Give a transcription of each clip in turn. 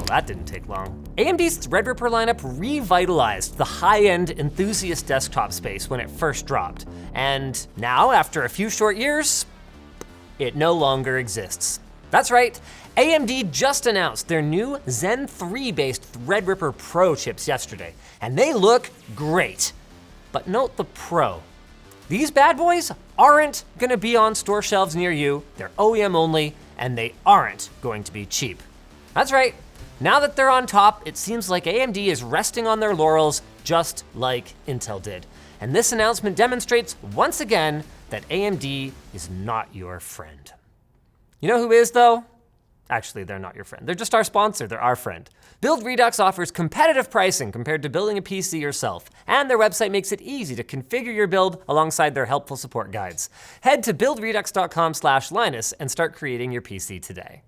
Well, that didn't take long. AMD's Threadripper lineup revitalized the high-end enthusiast desktop space when it first dropped. And now, after a few short years, it no longer exists. That's right, AMD just announced their new Zen 3-based Threadripper Pro chips yesterday, and they look great. But note the Pro. These bad boys aren't gonna be on store shelves near you, they're OEM only, and they aren't going to be cheap. That's right, now that they're on top, it seems like AMD is resting on their laurels just like Intel did. And this announcement demonstrates once again that AMD is not your friend. You know who is though? Actually, they're not your friend. They're just our sponsor, they're our friend. Build Redux offers competitive pricing compared to building a PC yourself, and their website makes it easy to configure your build alongside their helpful support guides. Head to buildredux.com/Linus and start creating your PC today.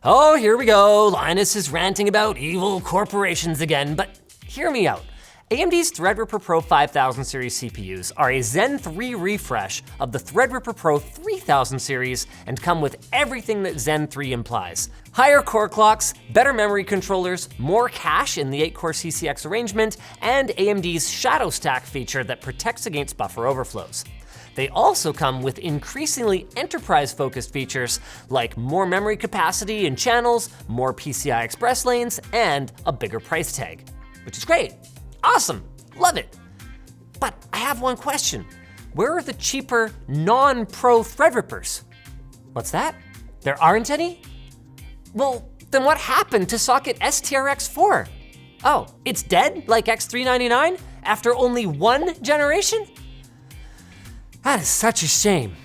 Oh, here we go. Linus is ranting about evil corporations again, but hear me out. AMD's Threadripper Pro 5000 series CPUs are a Zen 3 refresh of the Threadripper Pro 3000 series and come with everything that Zen 3 implies. Higher core clocks, better memory controllers, more cache in the 8-core CCX arrangement, and AMD's Shadow Stack feature that protects against buffer overflows. They also come with increasingly enterprise-focused features like more memory capacity and channels, more PCI Express lanes, and a bigger price tag, which is great. Awesome, love it. But I have one question. Where are the cheaper non-Pro Threadrippers? What's that? There aren't any? Well, then what happened to socket STRX4? Oh, it's dead like X399 after only one generation? That is such a shame.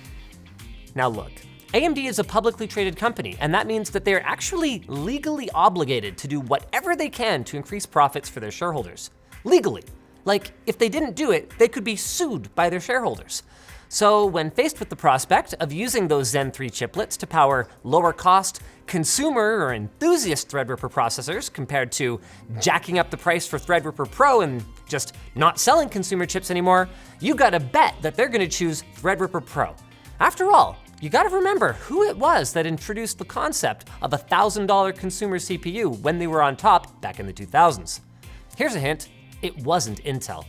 Now look, AMD is a publicly traded company, and that means that they are actually legally obligated to do whatever they can to increase profits for their shareholders. Legally. Like, if they didn't do it, they could be sued by their shareholders. So when faced with the prospect of using those Zen 3 chiplets to power lower cost, consumer or enthusiast Threadripper processors compared to jacking up the price for Threadripper Pro and just not selling consumer chips anymore, you gotta bet that they're gonna choose Threadripper Pro. After all, you gotta remember who it was that introduced the concept of a $1,000 consumer CPU when they were on top back in the 2000s. Here's a hint. It wasn't Intel.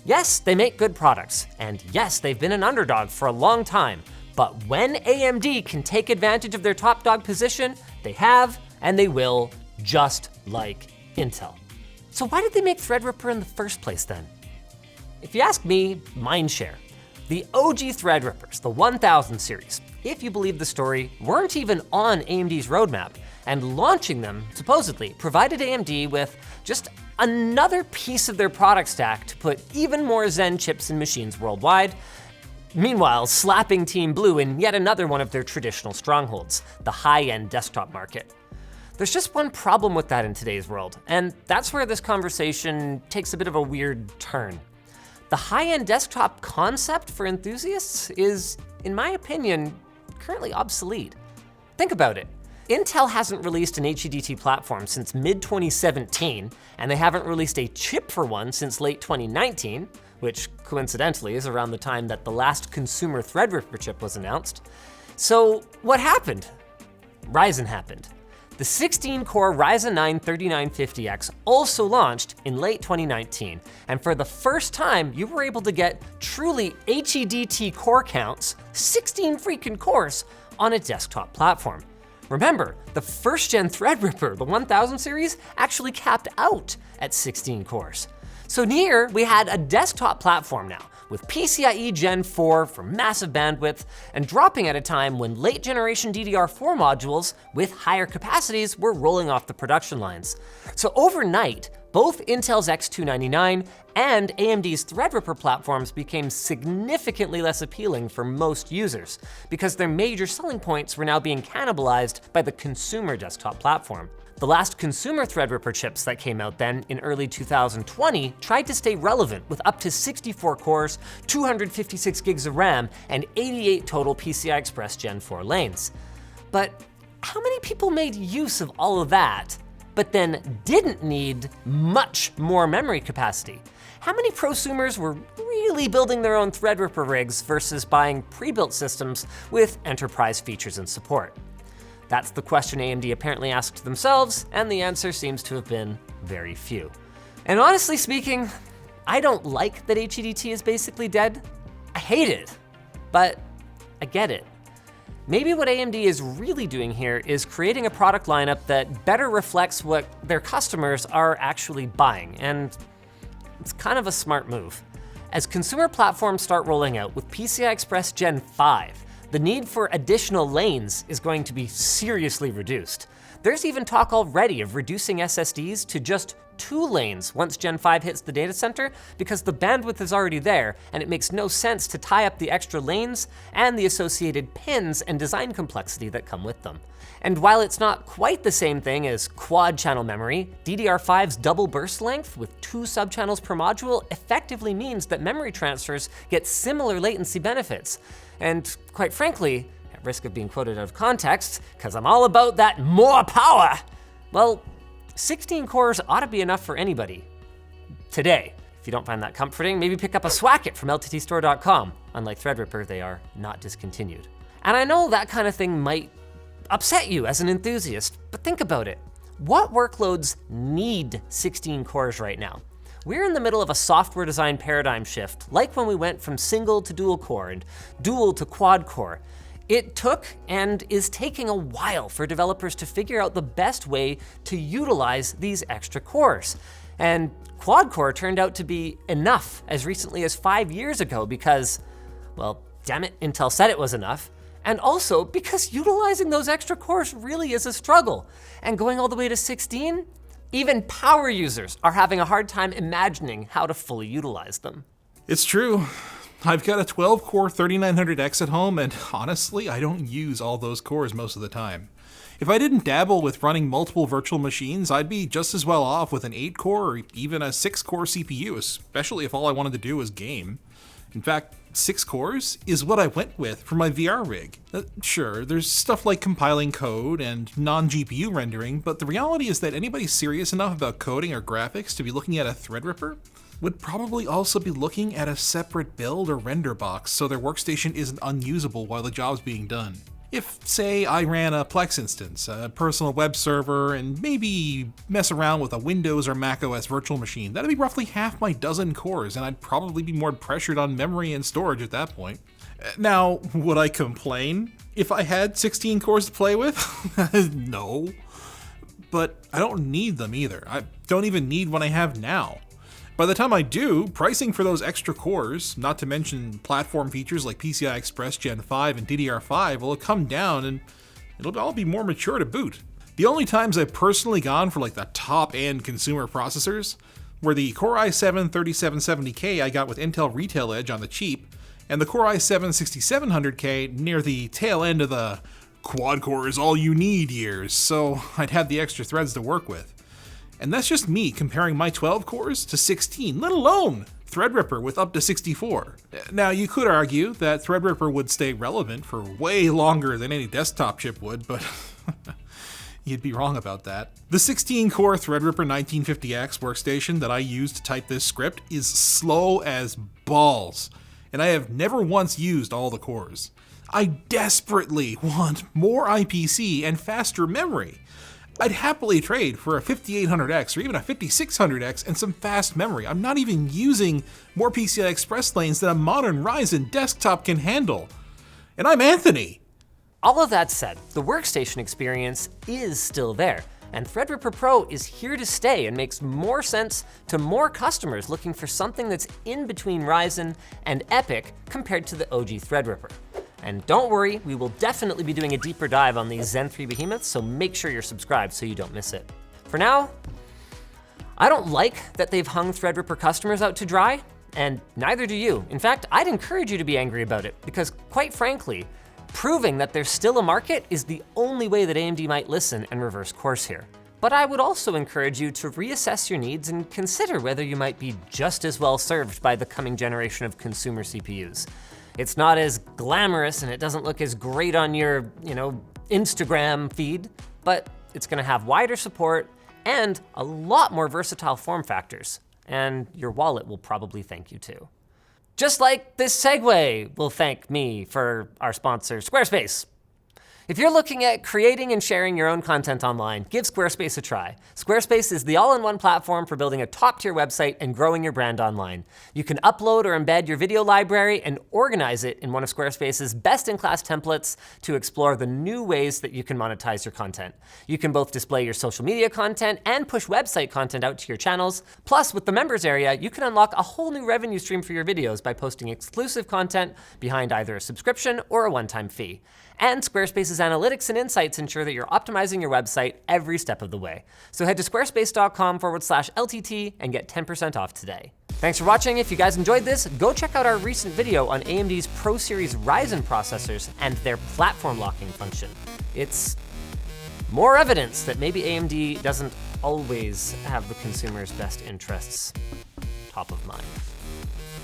Yes, they make good products, and yes, they've been an underdog for a long time, but when AMD can take advantage of their top dog position, they have, and they will, just like Intel. So why did they make Threadripper in the first place then? If you ask me, mindshare. The OG Threadrippers, the 1000 series, if you believe the story, weren't even on AMD's roadmap, and launching them, supposedly, provided AMD with just another piece of their product stack to put even more Zen chips in machines worldwide, meanwhile slapping Team Blue in yet another one of their traditional strongholds, the high-end desktop market. There's just one problem with that in today's world, and that's where this conversation takes a bit of a weird turn. The high-end desktop concept for enthusiasts is, in my opinion, currently obsolete. Think about it. Intel hasn't released an HEDT platform since mid-2017, and they haven't released a chip for one since late 2019, which coincidentally is around the time that the last consumer Threadripper chip was announced. So what happened? Ryzen happened. The 16-core Ryzen 9 3950X also launched in late 2019, and for the first time, you were able to get truly HEDT core counts, 16 freaking cores, on a desktop platform. Remember, the first-gen Threadripper, the 1000 series, actually capped out at 16 cores. So here, we had a desktop platform now, with PCIe Gen 4 for massive bandwidth, and dropping at a time when late-generation DDR4 modules with higher capacities were rolling off the production lines. So overnight, both Intel's X299 and AMD's Threadripper platforms became significantly less appealing for most users, because their major selling points were now being cannibalized by the consumer desktop platform. The last consumer Threadripper chips that came out then in early 2020 tried to stay relevant with up to 64 cores, 256 gigs of RAM, and 88 total PCI Express Gen 4 lanes. But how many people made use of all of that, but then didn't need much more memory capacity? how many prosumers were really building their own Threadripper rigs versus buying pre-built systems with enterprise features and support? That's the question AMD apparently asked themselves, and the answer seems to have been very few. And honestly speaking, I don't like that HEDT is basically dead. I hate it, but I get it. Maybe what AMD is really doing here is creating a product lineup that better reflects what their customers are actually buying, and it's kind of a smart move. As consumer platforms start rolling out with PCI Express Gen 5, the need for additional lanes is going to be seriously reduced. There's even talk already of reducing SSDs to just 2 lanes once Gen 5 hits the data center, because the bandwidth is already there and it makes no sense to tie up the extra lanes and the associated pins and design complexity that come with them. And while it's not quite the same thing as quad channel memory, DDR5's double burst length with 2 subchannels per module effectively means that memory transfers get similar latency benefits. And quite frankly, at risk of being quoted out of context, because I'm all about that more power, well, 16 cores ought to be enough for anybody. Today. If you don't find that comforting, maybe pick up a Swacket from lttstore.com. Unlike Threadripper, they are not discontinued. And I know that kind of thing might upset you as an enthusiast, but think about it. What workloads need 16 cores right now? We're in the middle of a software design paradigm shift, like when we went from single to dual core and dual to quad core. It took and is taking a while for developers to figure out the best way to utilize these extra cores. And quad core turned out to be enough as recently as 5 years ago because, well, damn it, Intel said it was enough. And also because utilizing those extra cores really is a struggle. And going all the way to 16, even power users are having a hard time imagining how to fully utilize them. It's true. I've got a 12-core 3900X at home, and honestly, I don't use all those cores most of the time. If I didn't dabble with running multiple virtual machines, I'd be just as well off with an 8-core or even a 6-core CPU, especially if all I wanted to do was game. In fact, 6 cores is what I went with for my VR rig. Sure, there's stuff like compiling code and non-GPU rendering, but the reality is that anybody serious enough about coding or graphics to be looking at a Threadripper would probably also be looking at a separate build or render box so their workstation isn't unusable while the job's being done. If, say, I ran a Plex instance, a personal web server, and maybe mess around with a Windows or Mac OS virtual machine, that'd be roughly half my dozen cores, and I'd probably be more pressured on memory and storage at that point. Now, would I complain if I had 16 cores to play with? No. But I don't need them either. I don't even need what I have now. By the time I do, pricing for those extra cores, not to mention platform features like PCI Express Gen 5 and DDR5, will come down and it'll all be more mature to boot. The only times I've personally gone for like the top-end consumer processors were the Core i7 3770K I got with Intel Retail Edge on the cheap, and the Core i7 6700K near the tail end of the quad-core is all you need years, so I'd have the extra threads to work with. And that's just me comparing my 12 cores to 16, let alone Threadripper with up to 64. Now, you could argue that Threadripper would stay relevant for way longer than any desktop chip would, but you'd be wrong about that. The 16-core Threadripper 1950X workstation that I used to type this script is slow as balls, and I have never once used all the cores. I desperately want more IPC and faster memory. I'd happily trade for a 5800X or even a 5600X and some fast memory. I'm not even using more PCI Express lanes than a modern Ryzen desktop can handle. And I'm Anthony. All of that said, the workstation experience is still there, and Threadripper Pro is here to stay and makes more sense to more customers looking for something that's in between Ryzen and EPYC compared to the OG Threadripper. And don't worry, we will definitely be doing a deeper dive on these Zen 3 behemoths, so make sure you're subscribed so you don't miss it. For now, I don't like that they've hung Threadripper customers out to dry, and neither do you. In fact, I'd encourage you to be angry about it, because quite frankly, proving that there's still a market is the only way that AMD might listen and reverse course here. But I would also encourage you to reassess your needs and consider whether you might be just as well served by the coming generation of consumer CPUs. It's not as glamorous and it doesn't look as great on your, Instagram feed, but it's gonna have wider support and a lot more versatile form factors. And your wallet will probably thank you too. Just like this segue will thank me for our sponsor, Squarespace. If you're looking at creating and sharing your own content online, give Squarespace a try. Squarespace is the all-in-one platform for building a top-tier website and growing your brand online. You can upload or embed your video library and organize it in one of Squarespace's best-in-class templates to explore the new ways that you can monetize your content. You can both display your social media content and push website content out to your channels. Plus, with the members area, you can unlock a whole new revenue stream for your videos by posting exclusive content behind either a subscription or a one-time fee. And Squarespace's analytics and insights ensure that you're optimizing your website every step of the way. So head to squarespace.com/LTT and get 10% off today. Thanks for watching. If you guys enjoyed this, go check out our recent video on AMD's Pro Series Ryzen processors and their platform locking function. It's more evidence that maybe AMD doesn't always have the consumer's best interests top of mind.